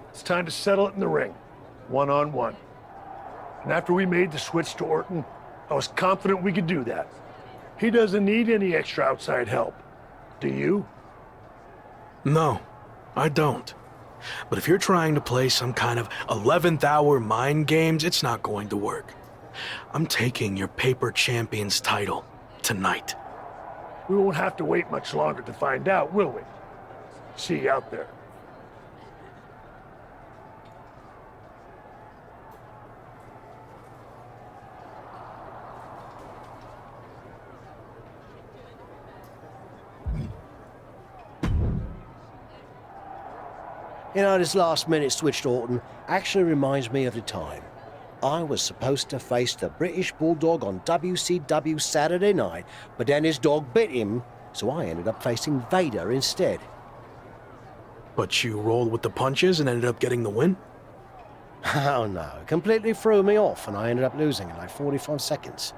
It's time to settle it in the ring, one-on-one. And after we made the switch to Orton, I was confident we could do that. He doesn't need any extra outside help. Do you? No, I don't. But if you're trying to play some kind of 11th hour mind games, it's not going to work. I'm taking your paper champion's title tonight. We won't have to wait much longer to find out, will we? See you out there. You know, this last-minute switch to Orton actually reminds me of the time I was supposed to face the British Bulldog on WCW Saturday night, but then his dog bit him, so I ended up facing Vader instead. But you rolled with the punches and ended up getting the win? Oh no, it completely threw me off and I ended up losing in like 45 seconds.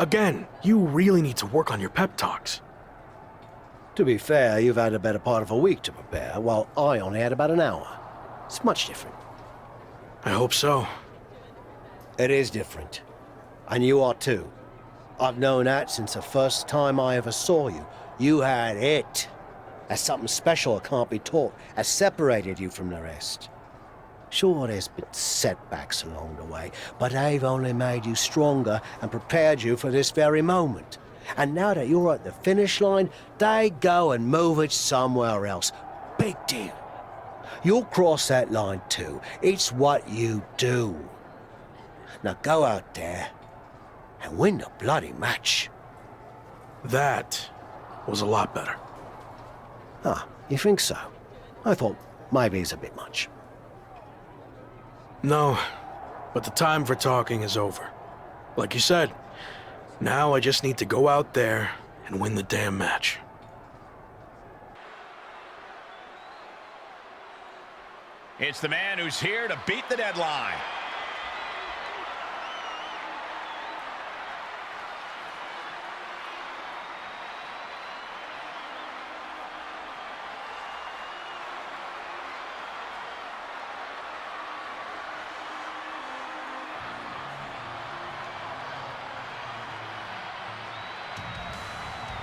Again, you really need to work on your pep talks. To be fair, you've had a better part of a week to prepare, while I only had about an hour. It's much different. I hope so. It is different. And you are too. I've known that since the first time I ever saw you. You had it. That's something special that can't be taught, has separated you from the rest. Sure, there's been setbacks along the way, but they've only made you stronger and prepared you for this very moment. And now that you're at the finish line, they go and move it somewhere else. Big deal. You'll cross that line too. It's what you do. Now go out there and win the bloody match. That was a lot better. Ah, you think so? I thought maybe it's a bit much. No, but the time for talking is over. Like you said, now I just need to go out there and win the damn match. It's the man who's here to beat the deadline.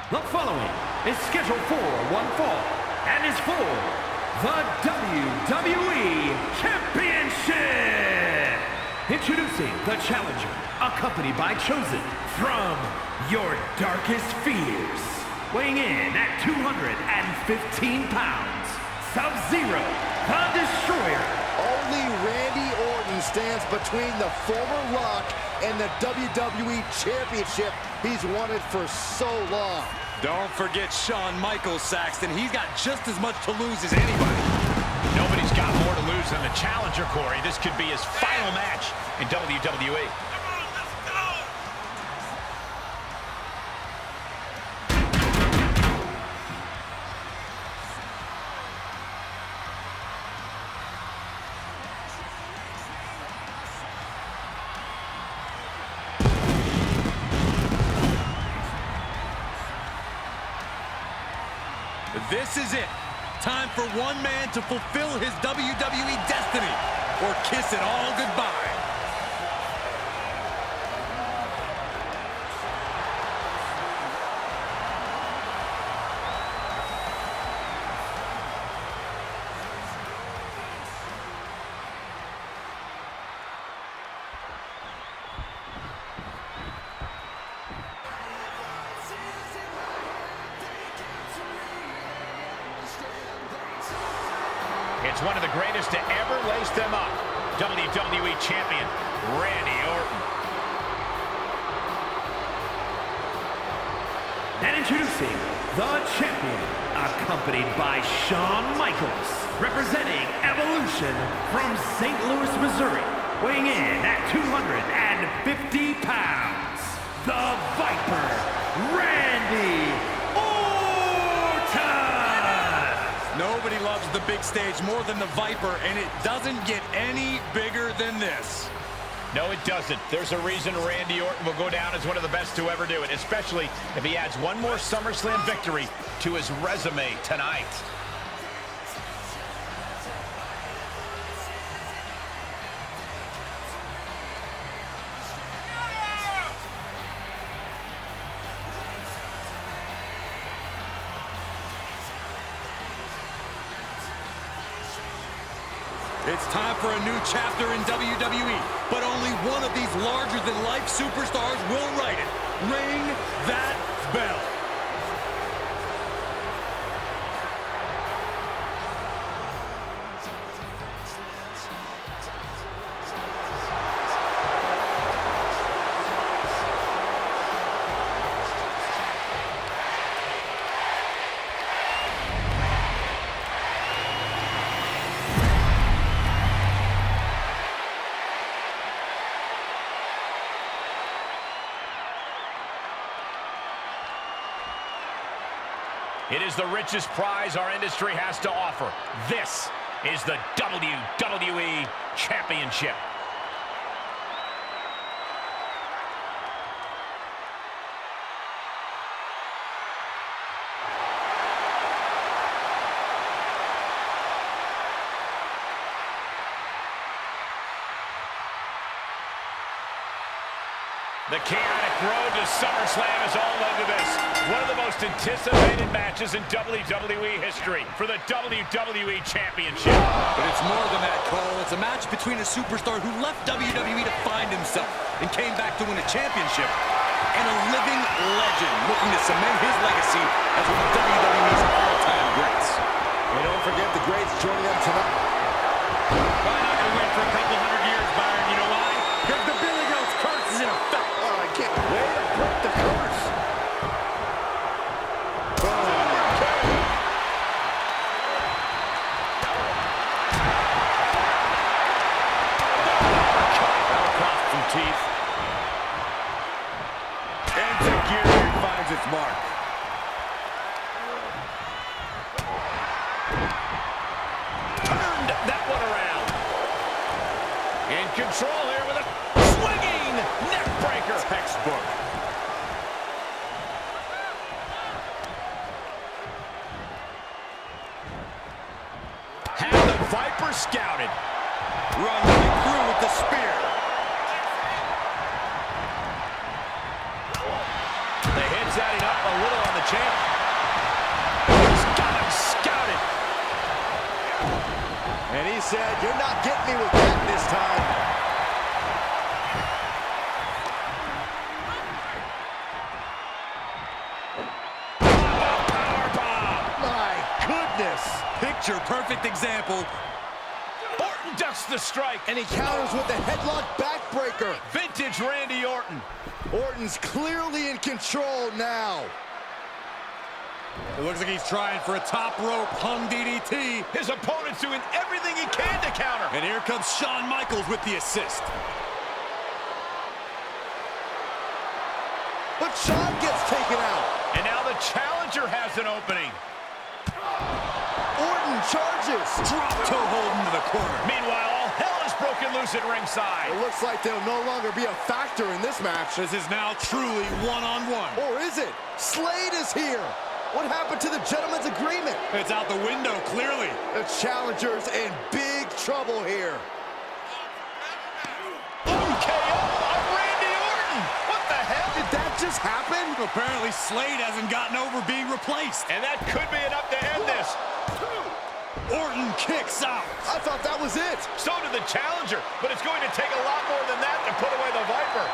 The following is scheduled for one fall and is for the WWE Championship. Introducing the challenger, accompanied by Chosen from your darkest fears. Weighing in at 215 pounds, Sub-Zero, the Destroyer. Only Randy Orton stands between the former Rock and the WWE Championship he's wanted for so long. Don't forget Shawn Michaels, Saxton. He's got just as much to lose as anybody. Nobody's got more to lose than the challenger, Corey. This could be his final match in WWE. This is it. Time for one man to fulfill his WWE destiny or kiss it all goodbye. It's one of the greatest to ever lace them up. WWE Champion, Randy Orton. And introducing the champion, accompanied by Shawn Michaels, representing Evolution from St. Louis, Missouri, weighing in at 250 pounds, the Viper, Randy Orton! Nobody loves the big stage more than the Viper, and it doesn't get any bigger than this. No, it doesn't. There's a reason Randy Orton will go down as one of the best to ever do it, especially if he adds one more SummerSlam victory to his resume tonight. It's time for a new chapter in WWE, but only one of these larger-than-life superstars will write it. Ring that bell. It is the richest prize our industry has to offer. This is the WWE Championship. The chaotic road to SummerSlam has all led to this. One of the most anticipated matches in WWE history for the WWE Championship. But it's more than that, Cole. It's a match between a superstar who left WWE to find himself and came back to win a championship, and a living legend looking to cement his legacy as one of WWE's all-time greats. And don't forget the greats joining them tonight. Why not going to win for a couple hundred years, Byron? You know why? Because the Billy Goat's curse is in effect. Oh, I can't wait to break the curse. Teeth. And Security finds its mark. Turned that one around. In control here with a swinging neck breaker. Textbook. Had the Viper scouted. Running through with the spear. The hits setting up a little on the champ. He's got him scouted. And he said, "You're not getting me with that this time." My goodness. Picture-perfect example. Orton ducks the strike. And he counters with the headlock backbreaker. Vintage Randy Orton. Orton's clearly in control now. It looks like he's trying for a top rope hung DDT. His opponent's doing everything he can to counter. And here comes Shawn Michaels with the assist. But Shawn gets taken out. And now the challenger has an opening. Orton charges. Drop toe hold into the corner. Meanwhile, all hell is broken loose at ringside. It looks like they'll no longer be a factor in this match. This is now truly one-on-one. Or is it? Slade is here. What happened to the gentleman's agreement? It's out the window, clearly. The challenger's in big trouble here. KO of Randy Orton. What the hell? Did that just happen? Apparently, Slade hasn't gotten over being replaced. And that could be enough to end this. Orton kicks out. I thought that was it. So did the challenger, but it's going to take a lot more than that to put away the Viper.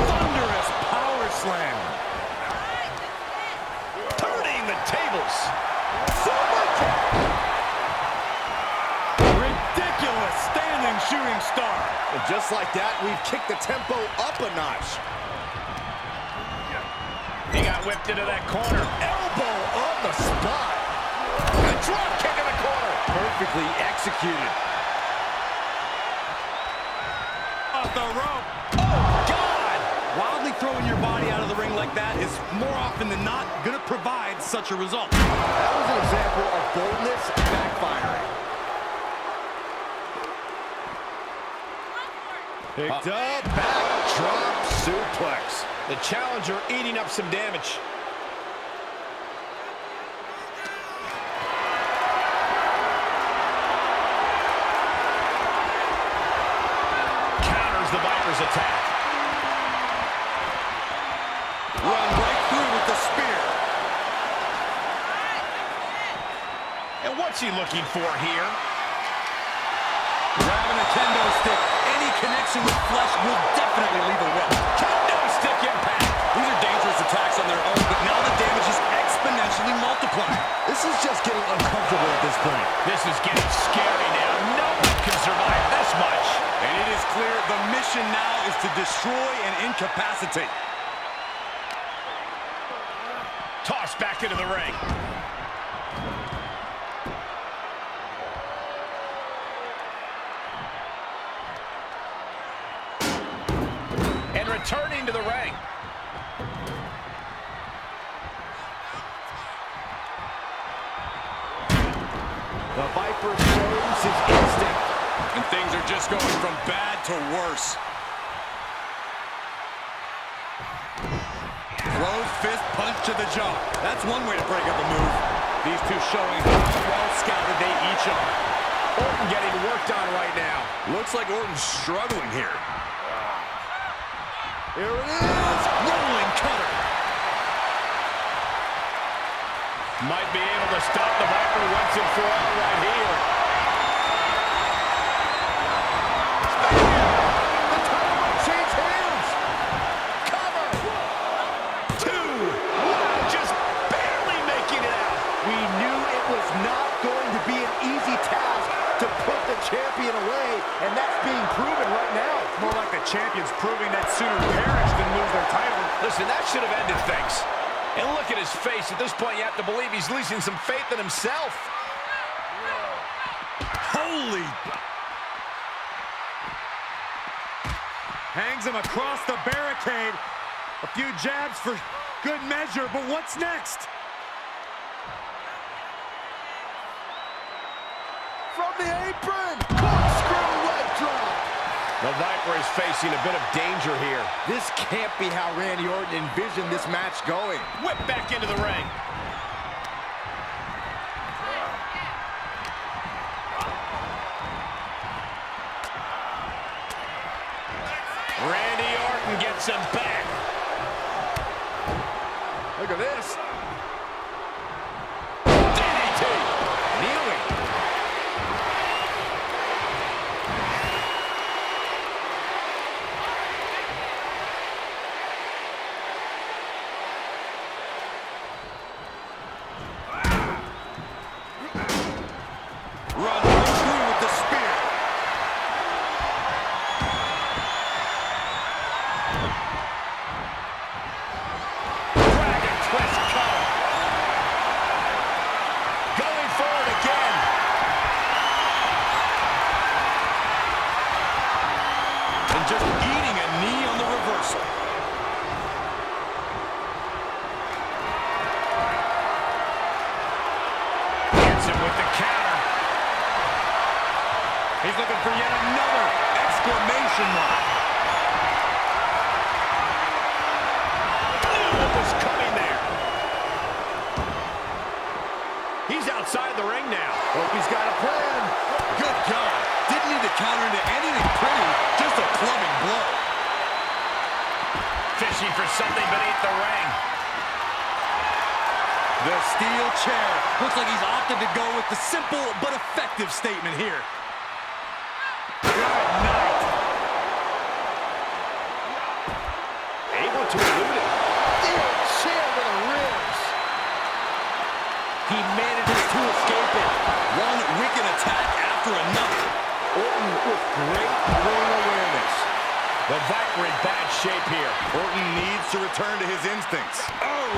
Thunderous power slam. Turning the tables. Ridiculous standing shooting star. And just like that, we've kicked the tempo up a notch. He got whipped into that corner. Elbow on the spot. A drop kick in the corner. Perfectly executed. Off the rope. Oh, God! Wildly throwing your body out of the ring like that is more often than not going to provide such a result. That was an example of boldness backfiring. Picked up, backdrop suplex. The challenger eating up some damage. Counters the Viper's attack. Run right through with the spear. And what's he looking for here? Grabbing a kendo stick. Any connection with flesh will definitely leave a rip. Kendo stick impact. These are dangerous attacks on their own, but now the damage is exponentially multiplied. This is just getting uncomfortable at this point. This is getting scary now. No one can survive this much. And it is clear the mission now is to destroy and incapacitate. Tossed back into the ring. And returning to the ring. The Viper shows his instinct. And things are just going from bad to worse. Closed fist punch to the jaw. That's one way to break up a move. These two showing how well scouted they each are. Orton getting worked on right now. Looks like Orton's struggling here. Here it is. Rolling cutter. Might be able to stop the Viper once and for all right here. The title might change hands. Cover. 2. Wow, just barely making it out. We knew it was not going to be an easy task to put the champion away, and that's being proven right now. More like the champions proving that sooner perish than lose their title. Listen, that should have ended things. And look at his face. At this point, you have to believe he's losing some faith in himself. Holy! Hangs him across the barricade. A few jabs for good measure, but what's next? From the apron. Corkscrew leg drop. The Viper is facing a bit of danger here. This can't be how Randy Orton envisioned this match going. Whip back into the ring. knocks him back. Look at this. DDT. Kneeling. Run right through with the spear. Dragon twist cover. Going forward again. And just eating a knee on the reversal. Hits him with the counter. He's looking for yet another exclamation mark. Knew what was coming there. He's outside the ring now. Hope he's got a plan. Good God. Didn't need to counter into anything pretty, just a clubbing blow. Fishing for something beneath the ring. The steel chair. Looks like he's opted to go with the simple but effective statement here. Good night. Able to elude it. Steel chair to the ribs. He manages to escape it. One wicked attack after another. Orton with great ring awareness. The Viper in bad shape here. Orton needs to return to his instincts. Oh!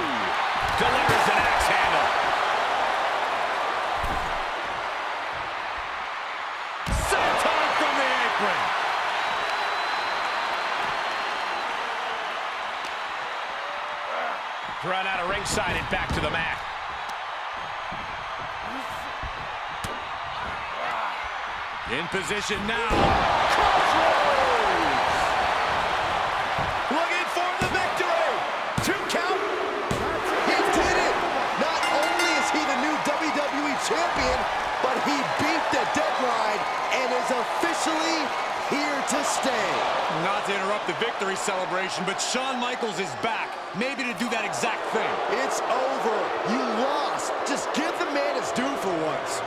Delivers an axe handle. Senton from the apron. Thrown out of ringside and back to the mat. In position now. Looking for the victory. 2 count. He did it. Not only is he the new WWE champion, but he beat the deadline and is officially here to stay. Not to interrupt the victory celebration, but Shawn Michaels is back. Maybe to do that exact thing. It's over. You lost. Just give the man his due for once.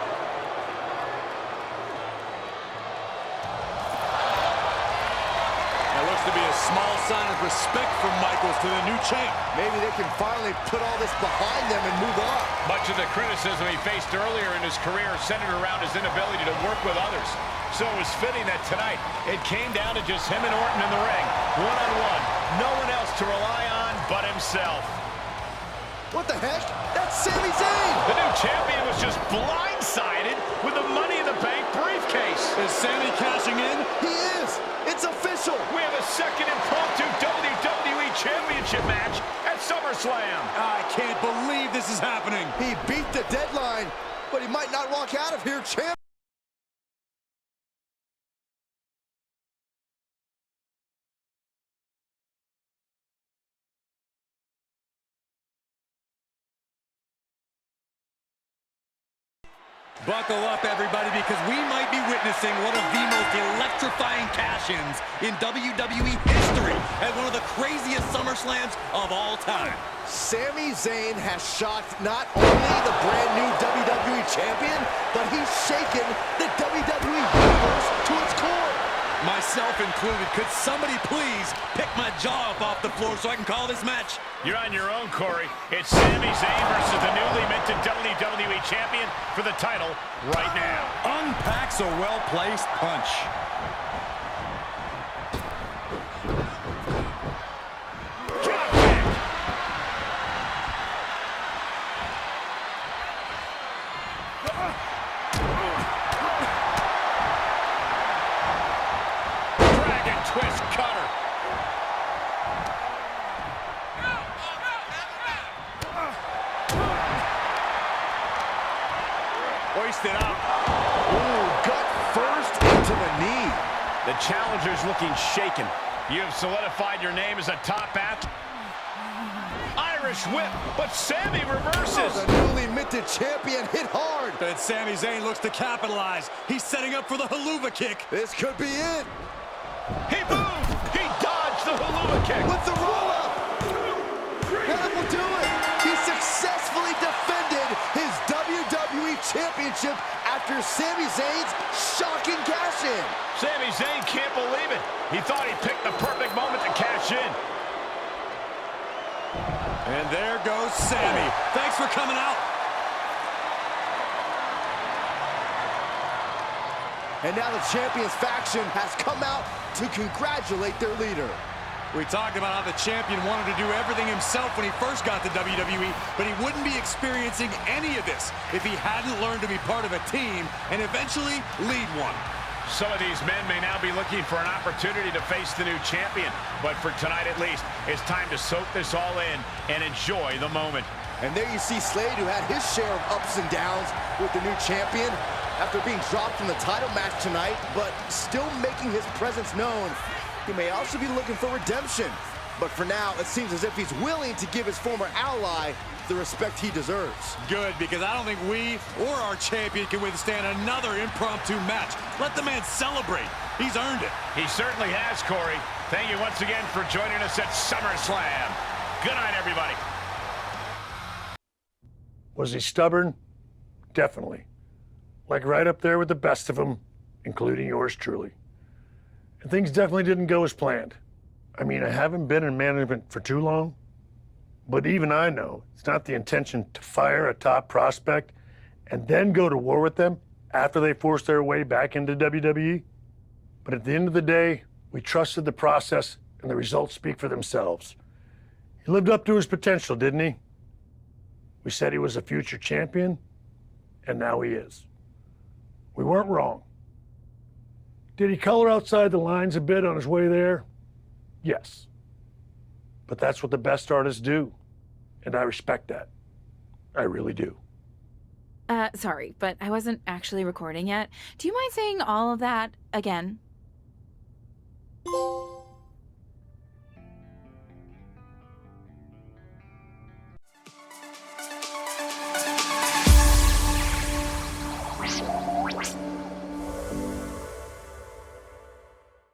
That looks to be a small sign of respect from Michaels to the new champ. Maybe they can finally put all this behind them and move on. Much of the criticism he faced earlier in his career centered around his inability to work with others. So it was fitting that tonight it came down to just him and Orton in the ring, one-on-one. No one else to rely on but himself. What the heck? That's Sami Zayn! The new champion was just blindsided with the Money in the Bank briefcase. Is Sami cashing in? He is! It's official! We have a second impromptu WWE Championship match at SummerSlam. I can't believe this is happening. He beat the deadline, but he might not walk out of here champion. Buckle up, everybody, because we might be witnessing one of the most electrifying cash-ins in WWE history at one of the craziest SummerSlams of all time. Sami Zayn has shocked not only the brand new WWE champion, but he's shaken the WWE Universe to its core. Myself included. Could somebody please pick my jaw up off the floor so I can call this match? You're on your own, Corey. It's Sami Zayn versus the newly minted WWE Champion for the title right now. Unpacks a well-placed punch. Drop kick. Dragon twist cutter. Hoisted up. Ooh, gut first into the knee. The challenger's looking shaken. You have solidified your name as a top athlete. Irish whip, but Sami reverses. The newly minted champion hit hard. But Sami Zayn looks to capitalize. He's setting up for the haluva kick. This could be it. He moved. He dodged the haluva kick. With the roll-up. And that will do it. He successfully defended his WWE Championship after Sami Zayn's shocking cash-in. Sami Zayn can't believe it. He thought he picked the perfect moment to cash in. And there goes Sami. Thanks for coming out. And now the Champions faction has come out to congratulate their leader. We talked about how the champion wanted to do everything himself when he first got to WWE, but he wouldn't be experiencing any of this if he hadn't learned to be part of a team and eventually lead one. Some of these men may now be looking for an opportunity to face the new champion, but for tonight at least, it's time to soak this all in and enjoy the moment. And there you see Slade, who had his share of ups and downs with the new champion after being dropped from the title match tonight, but still making his presence known. He may also be looking for redemption, but for now, it seems as if he's willing to give his former ally the respect he deserves. Good, because I don't think we or our champion can withstand another impromptu match. Let the man celebrate. He's earned it. He certainly has, Corey. Thank you once again for joining us at SummerSlam. Good night, everybody. Was he stubborn? Definitely. Like right up there with the best of them, including yours truly. And things definitely didn't go as planned. I mean, I haven't been in management for too long, but even I know it's not the intention to fire a top prospect and then go to war with them after they force their way back into WWE. But at the end of the day, we trusted the process and the results speak for themselves. He lived up to his potential, didn't he? We said he was a future champion, and now he is. We weren't wrong. Did he color outside the lines a bit on his way there? Yes. But that's what the best artists do, and I respect that. I really do. Sorry, but I wasn't actually recording yet. Do you mind saying all of that again?